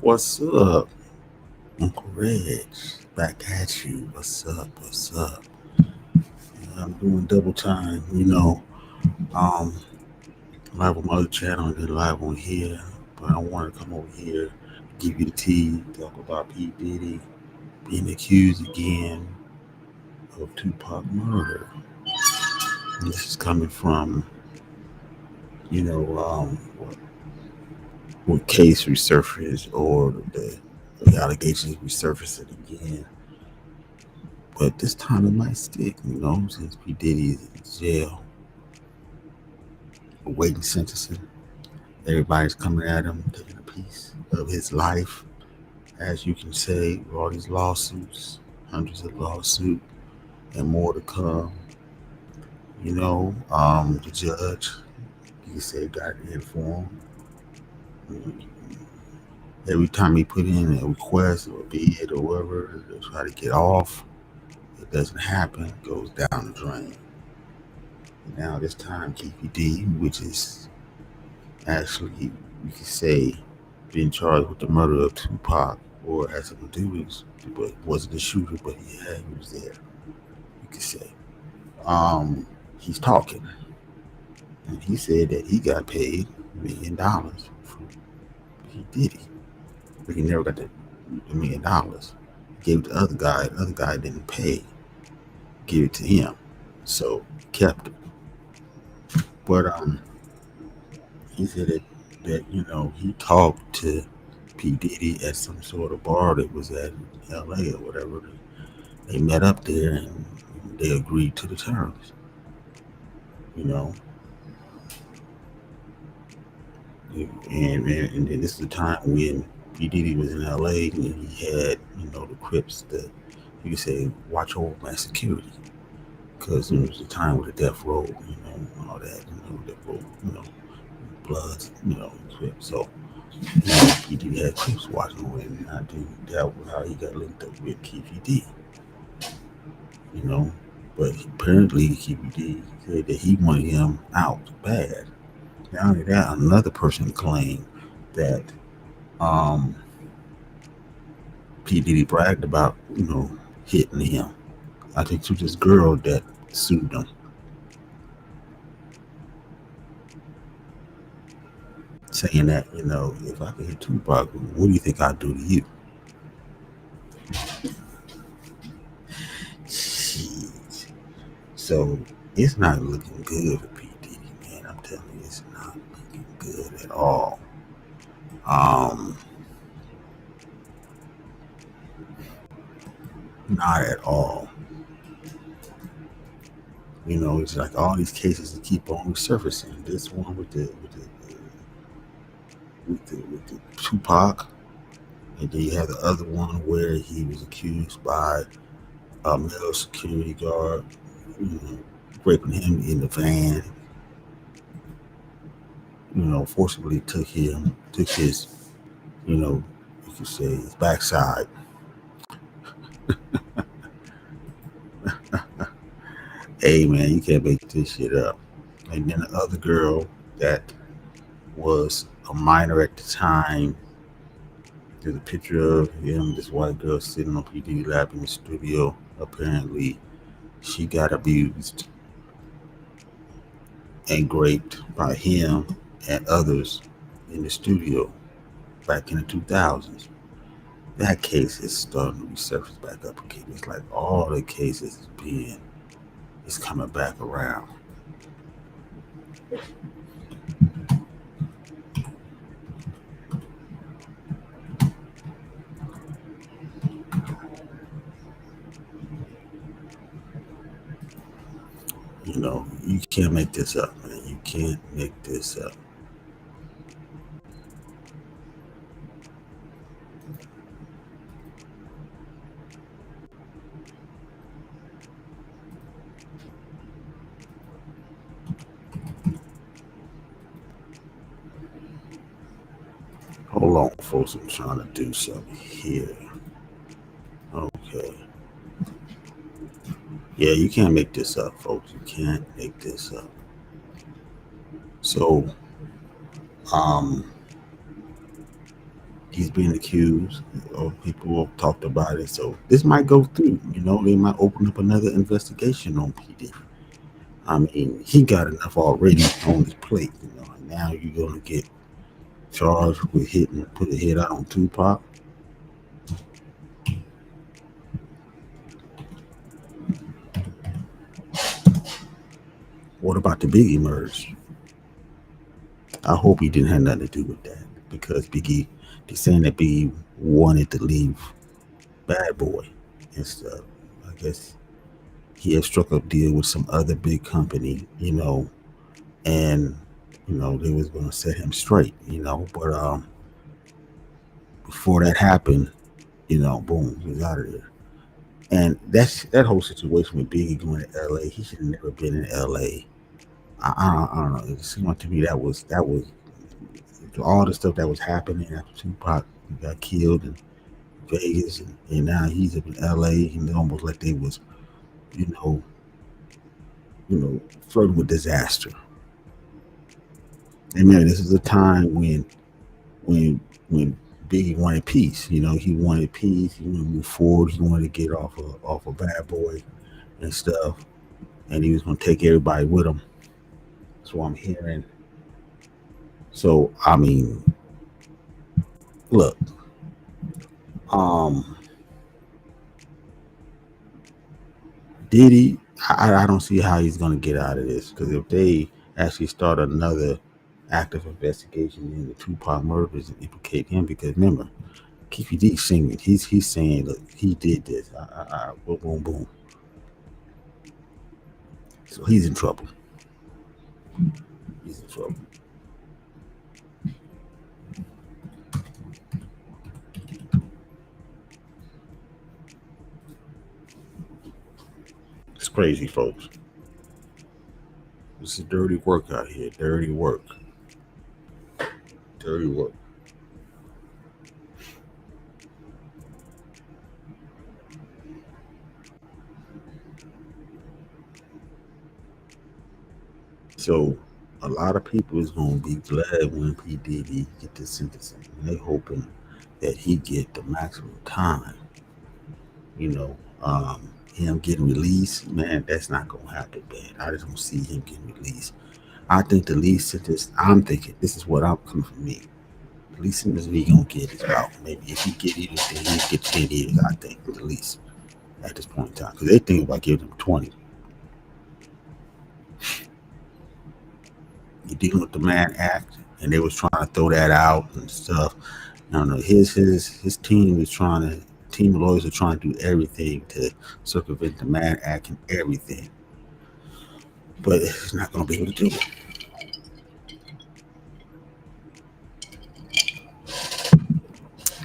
What's up, Uncle Reg? Back at you. What's up? What's up? I'm doing double time, Um, live on my other channel and then live on here. But I want to come over here, give you the tea, talk about P. Diddy being accused again of Tupac murder. And this is coming from, you know, what case resurfaced or the allegations resurfacing again. But this time it might stick, since P. Diddy is in jail, awaiting sentencing. Everybody's coming at him, taking a piece of his life, as you can say, with all these lawsuits, hundreds of lawsuits, and more to come. The judge, he said, got in for him. Every time he put in a request or a bid or whatever to try to get off, it doesn't happen. It goes down the drain. Now this time, Keefe D, which is actually, you could say, being charged with the murder of Tupac, or has something to do with, but wasn't the shooter, but he was there. You could say. He's talking, and he said that he got paid $1 million from P Diddy, but he never got the $1 million. He gave it to the other guy. The other guy didn't pay. Give it to him, so he kept it. But he said that he talked to P Diddy at some sort of bar that was at L.A. or whatever. They met up there and they agreed to the terms. You know, and then this is the time when P Diddy was in L.A. and he had the Crips, you could say watch over my security, because it was a time with the death row, and all that, death row, Bloods, Crips. So P Diddy had Crips watching over him, and I think that was how he got linked up with Keefe D. But apparently Keefe D said that he wanted him out bad. Not only that, another person claimed that um, P Diddy bragged about hitting him. I think it was this girl that sued him, saying that if I could hit Tupac, what do you think I'd do to you? Jeez. So it's not looking good for P Diddy, man. I'm telling you, it's not looking good at all. Um, Not at all. It's like all these cases that keep on resurfacing. This one with the Tupac, and then you have the other one where he was accused by a male security guard, you know, raping him in the van. Forcibly took his, you could say his backside. Hey man, you can't make this shit up. And then the other girl that was a minor at the time. There's a picture of him, this white girl sitting on PD lap in the studio. Apparently, she got abused and raped by him and others in the studio back in the 2000s. That case is starting to resurface back up again. It's like all the cases is coming back around. You can't make this up, man. You can't make this up. Hold on, folks. I'm trying to do something here. Okay. Yeah, you can't make this up, folks. You can't make this up. So, um, He's being accused, or people have talked about it. So this might go through. They might open up another investigation on PD. I mean, he got enough already on his plate. And now you're gonna get charged with hitting, put a hit out on Tupac. What about the Biggie murders? I hope he didn't have nothing to do with that because they're saying that Biggie wanted to leave Bad Boy and stuff. I guess he had struck a deal with some other big company, and they was gonna set him straight, But before that happened, boom, he was out of there. And that whole situation with Biggie going to L.A. He should have never been in L.A. I don't know. It seemed like to me that was all the stuff that was happening after Tupac got killed in Vegas, and now he's up in L.A. and almost like they was, you know, flirting with disaster. And man, this is a time when when Biggie wanted peace. He wanted peace. He wanted to move forward. He wanted to get off of Bad Boy and stuff, and he was going to take everybody with him. That's what I'm hearing. So I mean, look, um, Diddy, I don't see how he's going to get out of this because if they actually start another active investigation into Tupac murders and implicate him, because remember, Keefe D singing, he's saying, look, he did this, boom, boom, boom. So he's in trouble. He's in trouble. It's crazy, folks. This is dirty work out here. Dirty work. Dirty work. So a lot of people is gonna be glad when P Diddy get the sentencing. And they hoping that he get the maximum time. Him getting released, man, that's not gonna happen, man. I just don't see him getting released. I think the least sentence I'm thinking, this is what I'm coming from me. The least sentence we gonna get is about maybe if he get anything, he get 10 years, I think, at least at this point in time. Because they think about giving him 20. You're dealing with the Mann Act, and they was trying to throw that out and stuff. I don't know. His team is trying to team of lawyers are trying to do everything to circumvent the Mann Act and everything, but it's not going to be able to do it.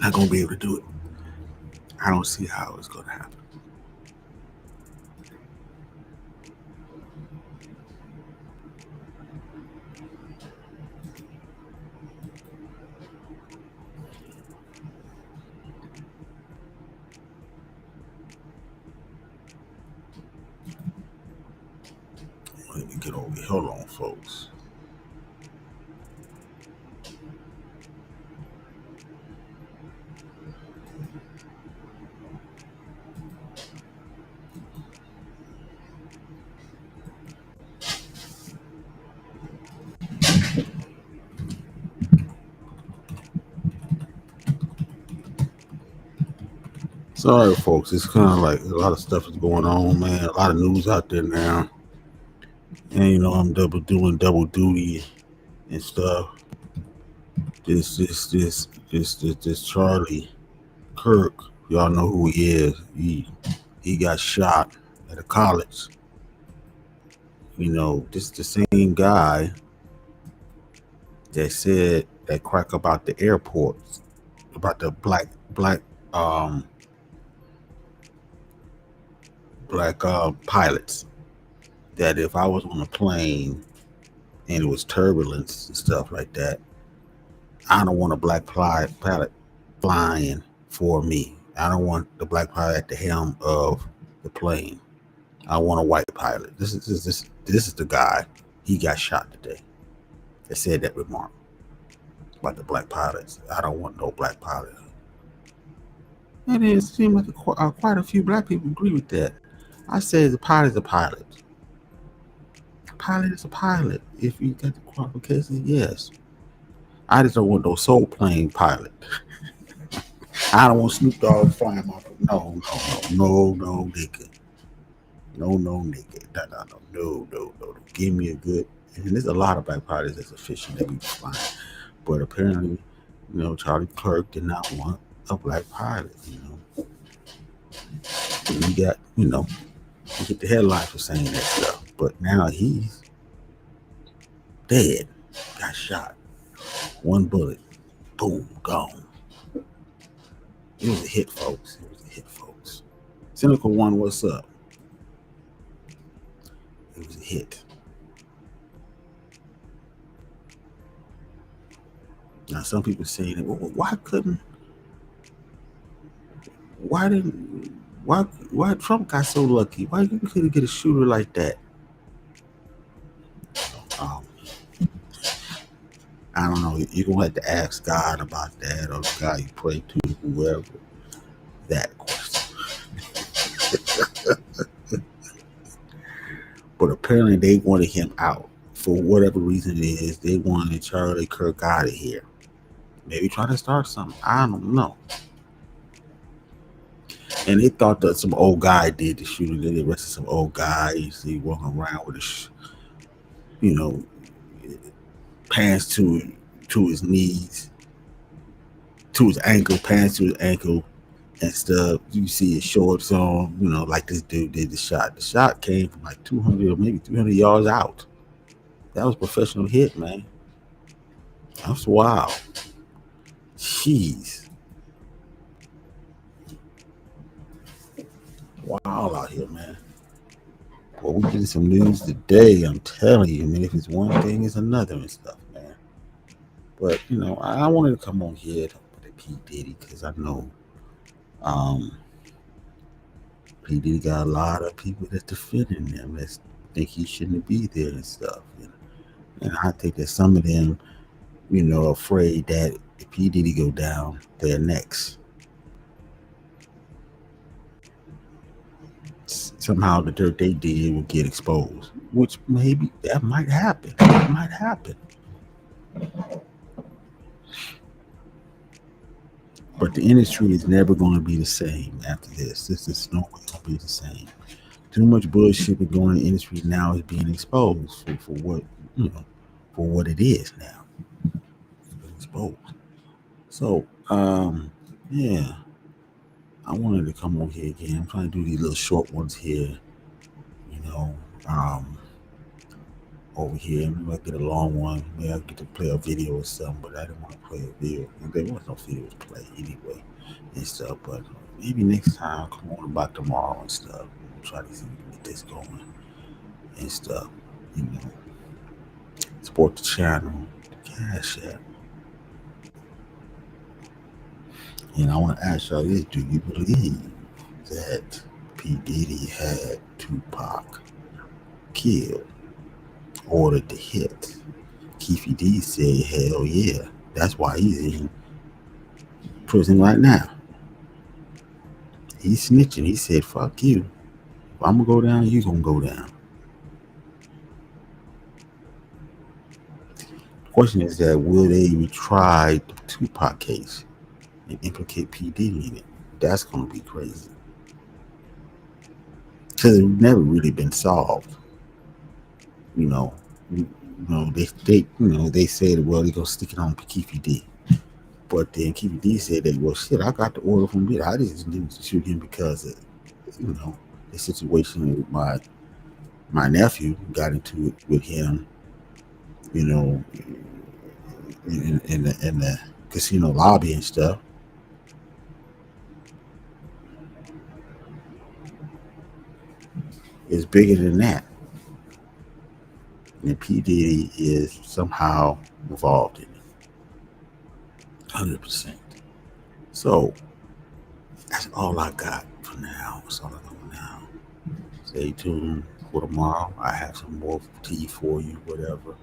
Not going to be able to do it. I don't see how it's going to happen. Let me get over here. Hold on, folks. Sorry, folks. It's kind of like a lot of stuff is going on, man. A lot of news out there now, and I'm doing double duty and stuff. This Charlie Kirk. Y'all know who he is. He got shot at a college. This is the same guy that said that crack about the airports, about the um black pilots. That if I was on a plane and it was turbulence and stuff like that, I don't want a black pilot flying for me. I don't want the black pilot at the helm of the plane. I want a white pilot. This is the guy. He got shot today. That said that remark. about the black pilots. I don't want no black pilot. And it seems like quite a few black people agree with that. I say the pilot is a pilot. A pilot is a pilot. If you got the qualifications, yes. I just don't want no soul plane pilot. I don't want Snoop Dogg flying my. No, nigga. No, nigga. No. Give me a good. And there's a lot of black pilots that's efficient that be flying. But apparently, Charlie Clerk did not want a black pilot, And he got, he get the headline for saying that stuff. But now he's dead. Got shot. One bullet. Boom. Gone. It was a hit, folks. Cynical One, what's up? It was a hit. Now some people saying, well, why Trump got so lucky? Why you couldn't get a shooter like that? I don't know. You're gonna have to ask God about that, or the God you pray to, whoever. That question. But apparently they wanted him out for whatever reason it is. They wanted Charlie Kirk out of here. Maybe try to start something. I don't know. And they thought that some old guy did the shooting. They arrested some old guy. You see, walking around with pants to his knees, to his ankle, pants to his ankle, and stuff. You see his shorts on. Like this dude did the shot. The shot came from like 200 or maybe 300 yards out. That was a professional hit, man. That's wild. Jeez. Wild out here, man. Well, we getting some news today. I'm telling you, man. If it's one thing, it's another and stuff, man. But I wanted to come on here to P Diddy because I know P Diddy got a lot of people that's defending him, that think he shouldn't be there and stuff. And I think that some of them, afraid that if P Diddy go down, they're next. Somehow the dirt they did will get exposed, which maybe that might happen. But the industry is never going to be the same after this. This is no way going to be the same. Too much bullshit is going in the industry now is being exposed for what for what it is now. It's been exposed. So yeah. I wanted to come on here again. I'm trying to do these little short ones here. Over here. Maybe I get a long one. Maybe I get to play a video or something, but I didn't want to play a video. There was no video to play anyway and stuff. But maybe next time I'll come on about tomorrow and stuff. Try to see if we can get this going and stuff. Support the channel, the Cash App. And I want to ask y'all this: do you believe that P. Diddy had Tupac killed? Ordered the hit? Keefe D said, hell yeah. That's why he's in prison right now. He's snitching. He said, fuck you. If I'm going to go down, you going to go down. The question is that will they retry the Tupac case and implicate P. Diddy in it? That's going to be crazy. Because it's never really been solved. They said, well, they're going to stick it on Keefe D. But then Keefe D said that, well, shit, I got the order from Diddy. I just didn't shoot him because of, the situation with my nephew got into it with him, in the casino lobby and stuff. It's bigger than that. And P. Diddy is somehow involved in it. 100%. So that's all I got for now. That's all I got for now. Stay tuned for tomorrow. I have some more tea for you, whatever.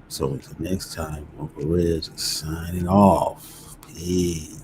So until next time, Uncle Reg signing off. Peace.